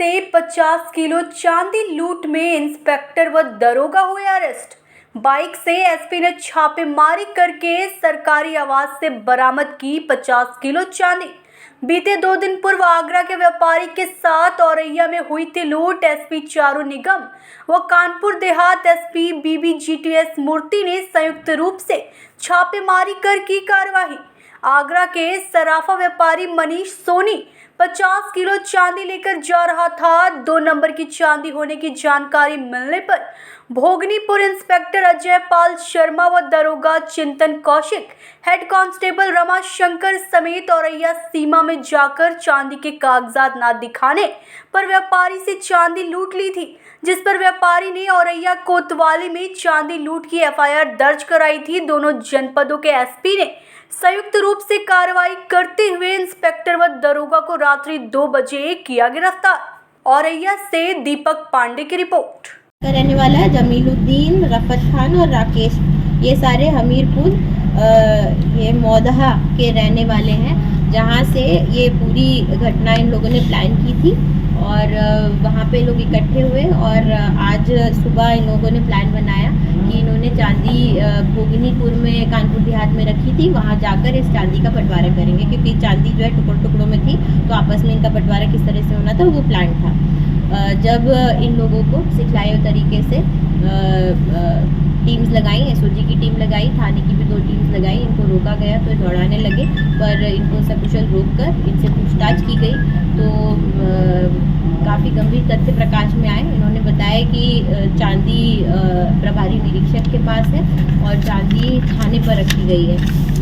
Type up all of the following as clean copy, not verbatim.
से 50 किलो चांदी लूट में इंस्पेक्टर व दरोगा हुए अरेस्ट। बाइक से एसपी ने छापेमारी करके सरकारी आवास से बरामद की 50 किलो चांदी। बीते 2 दिन पूर्व आगरा के व्यापारी के साथ औरैया में हुई थी लूट। एसपी चारू निगम व कानपुर देहात एसपी बीबीजीटीएस मूर्ति ने संयुक्त रूप से छापेमारी कर की कार्रवाई। आगरा के सराफा व्यापारी मनीष सोनी 50 किलो चांदी लेकर जा रहा था। 2 नंबर की चांदी होने की जानकारी मिलने पर भोगनीपुर इंस्पेक्टर अजय पाल शर्मा व दरोगा चिंतन कौशिक, हेड कांस्टेबल रमा शंकर समेत औरैया सीमा में जाकर चांदी के कागजात न दिखाने पर व्यापारी से चांदी लूट ली थी, जिस पर व्यापारी ने औरैया कोतवाली में चांदी लूट की एफआईआर दर्ज कराई थी। दोनों जनपदों के एसपी ने संयुक्त रूप से कार्रवाई करते हुए इंस्पेक्टर व दरोगा को रात्रि 2 बजे किया गिरफ्तार। औरैया से दीपक पांडे की रिपोर्ट। रहने वाला है जमीलुद्दीन, रफत खान और राकेश, ये सारे हमीरपुर ये मौदहा के रहने वाले हैं, जहाँ से ये पूरी घटना इन लोगों ने प्लान की थी और वहाँ पे लोग इकट्ठे हुए और आज सुबह इन लोगों ने प्लान बनाया कि इन्होंने चांदी भोगनीपुर में कानपुर देहात में रखी थी, वहाँ जाकर इस चांदी का बंटवारा करेंगे, क्योंकि चांदी जो है टुकड़ों टुकड़ों में थी, तो आपस में इनका बंटवारा किस तरह से होना था वो प्लान था। जब इन लोगों को सिखलाए तरीके से टीम्स लगाई, एसओजी की टीम लगाई, थाने की भी 2 टीम्स लगाई, इनको रोका गया तो दौड़ाने लगे, पर इनको सकुशल रोककर इनसे पूछताछ की गई तो काफ़ी गंभीर तथ्य प्रकाश में आए। इन्होंने बताया कि चांदी प्रभारी निरीक्षक के पास है और चांदी थाने पर रखी गई है।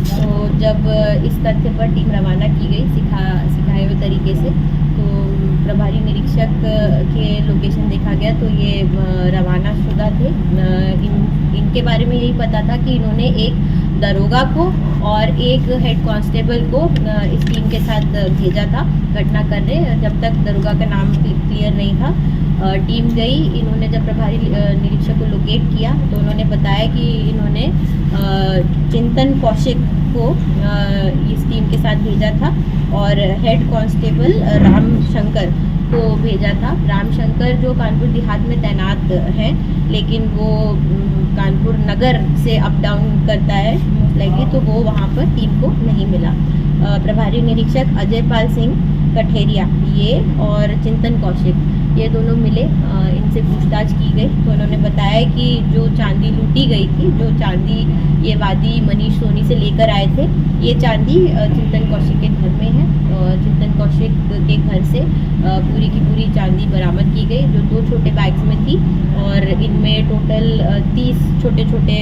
तो जब इस तथ्य पर टीम रवाना की गई सिखाए हुए तरीके से, तो प्रभारी निरीक्षक के लोकेशन देखा गया तो ये रवाना शुदा थे। इनके बारे में यही पता था कि इन्होंने एक दरोगा को और एक हेड कांस्टेबल को इस टीम के साथ भेजा था घटना करने, जब तक दरोगा का नाम क्लियर नहीं था। टीम गई, इन्होंने जब प्रभारी निरीक्षक को लोकेट किया तो उन्होंने बताया कि इन्होंने चिंतन कौशिक को इस टीम के साथ भेजा था और हेड कांस्टेबल राम शंकर को भेजा था। राम शंकर जो कानपुर देहात में तैनात है, लेकिन वो कानपुर नगर से अप डाउन करता है मोस्ट लाइकली, तो वो वहाँ पर टीम को नहीं मिला। प्रभारी निरीक्षक अजय पाल सिंह कठेरिया ये और चिंतन कौशिक ये दोनों मिले, इनसे पूछताछ की गई तो उन्होंने बताया कि जो चांदी लूटी गई थी, जो चांदी ये वादी मनीष सोनी से लेकर आए थे, ये चांदी चिंतन कौशिक के घर में है। चिंतन कौशिक के घर से पूरी की पूरी चांदी बरामद की गई, जो 2 छोटे बैग्स में थी और इनमें टोटल 30 छोटे छोटे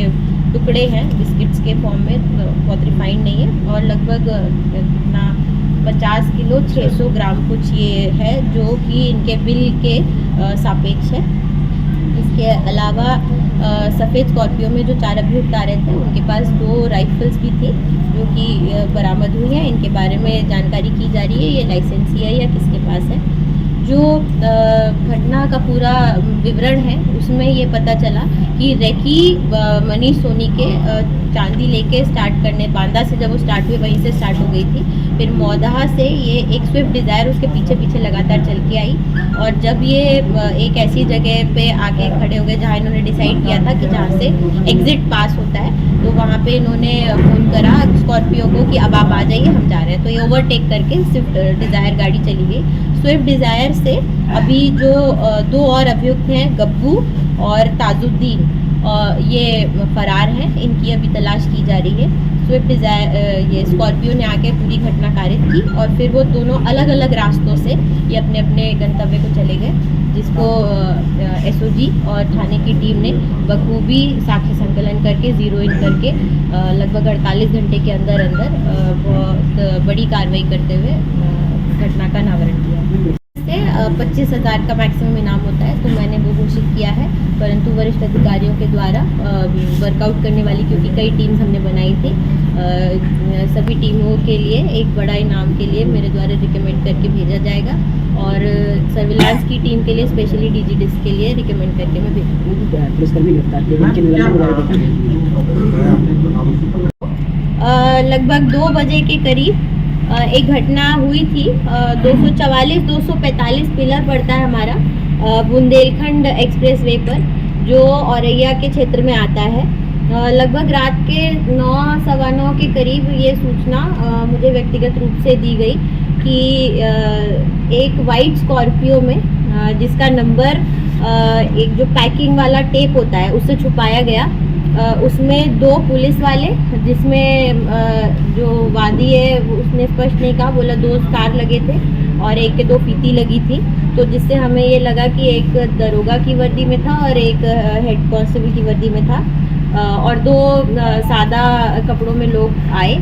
टुकड़े हैं बिस्किट्स के फॉर्म में, बहुत रिफाइंड नहीं है, और लगभग कितना 50 किलो 600 ग्राम कुछ ये है, जो कि इनके बिल के सापेक्ष है। इसके अलावा सफ़ेद स्कॉर्पियो में जो 4 अभियुक्त आ रहे थे, उनके पास 2 राइफल्स भी थी जो कि बरामद हुई हैं। इनके बारे में जानकारी की जा रही है, ये लाइसेंसी है या किसके पास है। जो घटना का पूरा विवरण है उसमें ये पता चला कि रेकी मनीष सोनी के चांदी लेके स्टार्ट करने, बांदा से जब वो स्टार्ट हुई वहीं से स्टार्ट हो गई थी। फिर मौदहा से ये एक स्विफ्ट डिज़ायर उसके पीछे पीछे लगातार चल के आई और जब ये एक ऐसी जगह पे आके खड़े हो गए जहाँ इन्होंने डिसाइड किया था कि जहाँ से एग्ज़िट पास होता है, तो वहाँ पे इन्होंने फ़ोन करा स्कॉर्पियो को कि अब आप आ जाइए, हम जा रहे हैं। तो ये ओवरटेक करके स्विफ्ट डिज़ायर गाड़ी चली गई। स्विफ्ट डिज़ायर से अभी जो 2 और अभियुक्त हैं, गब्बू और ताजुद्दीन, ये फरार हैं, इनकी अभी तलाश की जा रही है। स्विफ्ट डिज़ायर ये स्कॉर्पियो ने आके पूरी घटना कारित की और फिर वो दोनों अलग अलग रास्तों से ये अपने अपने गंतव्य को चले गए, जिसको एसओजी और थाने की टीम ने बखूबी साक्ष्य संकलन करके ज़ीरो इन करके लगभग 48 घंटे के अंदर बहुत बड़ी कार्रवाई करते हुए घटना का अनावरण किया। 25,000 का मैक्सिमम इनाम होता है, तो मैंने वो घोषित किया है, परंतु वरिष्ठ अधिकारियों के द्वारा वर्कआउट करने वाली, क्योंकि कई टीम्स हमने बनाई थी, सभी टीमों के लिए एक बड़ा इनाम के लिए मेरे द्वारा रिकमेंड करके भेजा जाएगा और सर्विलांस की टीम के लिए स्पेशली डीजी डिस्क के लिए रिकमेंड करके मैं भेजूँगी। लगभग 2 बजे के करीब एक घटना हुई थी 244-245 पिलर पड़ता है हमारा बुंदेलखंड एक्सप्रेस वे पर, जो औरैया के क्षेत्र में आता है। लगभग रात के 9-9:15 के करीब ये सूचना मुझे व्यक्तिगत रूप से दी गई कि एक वाइट स्कॉर्पियो में जिसका नंबर एक जो पैकिंग वाला टेप होता है उससे छुपाया गया, उसमें 2 पुलिस वाले, जिसमें जो वादी है उसने स्पष्ट नहीं कहा, बोला 2 स्टार लगे थे और एक के 2 फीती लगी थी, तो जिससे हमें ये लगा कि एक दरोगा की वर्दी में था और एक हेड कांस्टेबल की वर्दी में था, और 2 सादा कपड़ों में लोग आए।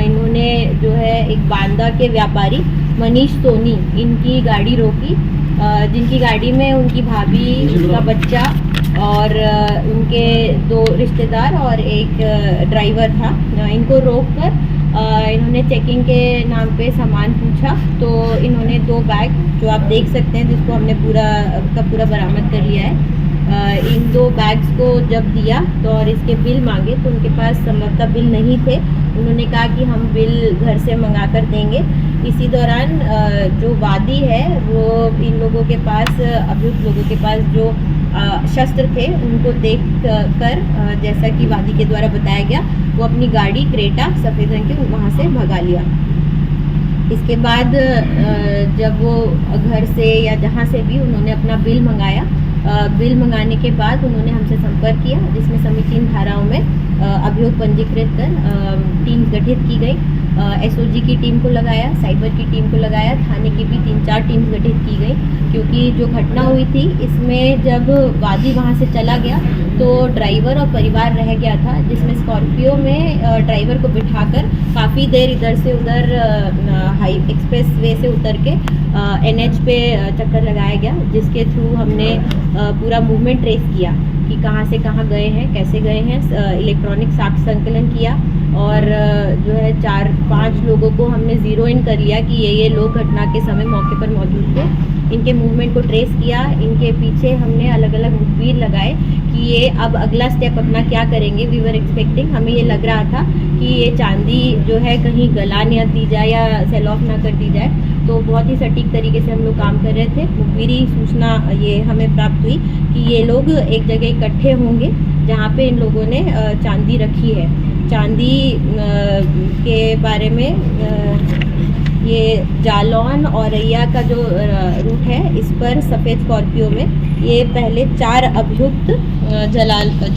इन्होंने जो है एक बांदा के व्यापारी मनीष सोनी, इनकी गाड़ी रोकी, जिनकी गाड़ी में उनकी भाभी, उनका बच्चा और उनके 2 रिश्तेदार और एक ड्राइवर था। इनको रोककर इन्होंने चेकिंग के नाम पे सामान पूछा, तो इन्होंने 2 बैग, जो आप देख सकते हैं, जिसको हमने पूरा बरामद कर लिया है, इन 2 बैग्स को जब दिया तो और इसके बिल मांगे तो उनके पास संभवतः बिल नहीं थे। उन्होंने कहा कि हम बिल घर से मंगा कर देंगे। इसी दौरान जो वादी है वो इन लोगों के पास, अभियुक्त लोगों के पास जो शस्त्र थे उनको देख कर, जैसा कि वादी के द्वारा बताया गया, वो अपनी गाड़ी क्रेटा सफ़ेद रंग की वहाँ से भगा लिया। इसके बाद जब वो घर से या जहाँ से भी उन्होंने अपना बिल मंगाया, बिल मंगाने के बाद उन्होंने हमसे संपर्क किया, जिसमें समीचीन धाराओं में अभियोग पंजीकृत कर टीम गठित की गई। एसओजी की टीम को लगाया, साइबर की टीम को लगाया, थाने की भी 3-4 टीम गठित की गई, क्योंकि जो घटना हुई थी इसमें जब वादी वहाँ से चला गया तो ड्राइवर और परिवार रह गया था, जिसमें स्कॉर्पियो में ड्राइवर को बिठाकर काफ़ी देर इधर से उधर हाई एक्सप्रेस वे से उतर के NH पे चक्कर लगाया गया, जिसके थ्रू हमने पूरा मूवमेंट ट्रेस किया कि कहाँ से कहाँ गए हैं, कैसे गए हैं। इलेक्ट्रॉनिक साक्ष्य संकलन किया और जो है 4-5 लोगों को हमने ज़ीरो इन कर लिया कि ये लोग घटना के समय मौके पर मौजूद थे। इनके मूवमेंट को ट्रेस किया, इनके पीछे हमने अलग अलग मुखबिर लगाए कि ये अब अगला स्टेप अपना क्या करेंगे। वी वर एक्सपेक्टिंग, हमें ये लग रहा था कि ये चांदी जो है कहीं गला न दी जाए या सेल ऑफ ना कर दी जाए, तो बहुत ही सटीक तरीके से हम लोग काम कर रहे थे। मुखबिरी सूचना ये हमें प्राप्त हुई कि ये लोग एक जगह इकट्ठे होंगे जहाँ पे इन लोगों ने चांदी रखी है। चांदी के बारे में ये जालौन औरैया का जो रूट है, इस पर सफ़ेद स्कॉर्पियो में ये पहले 4 अभियुक्त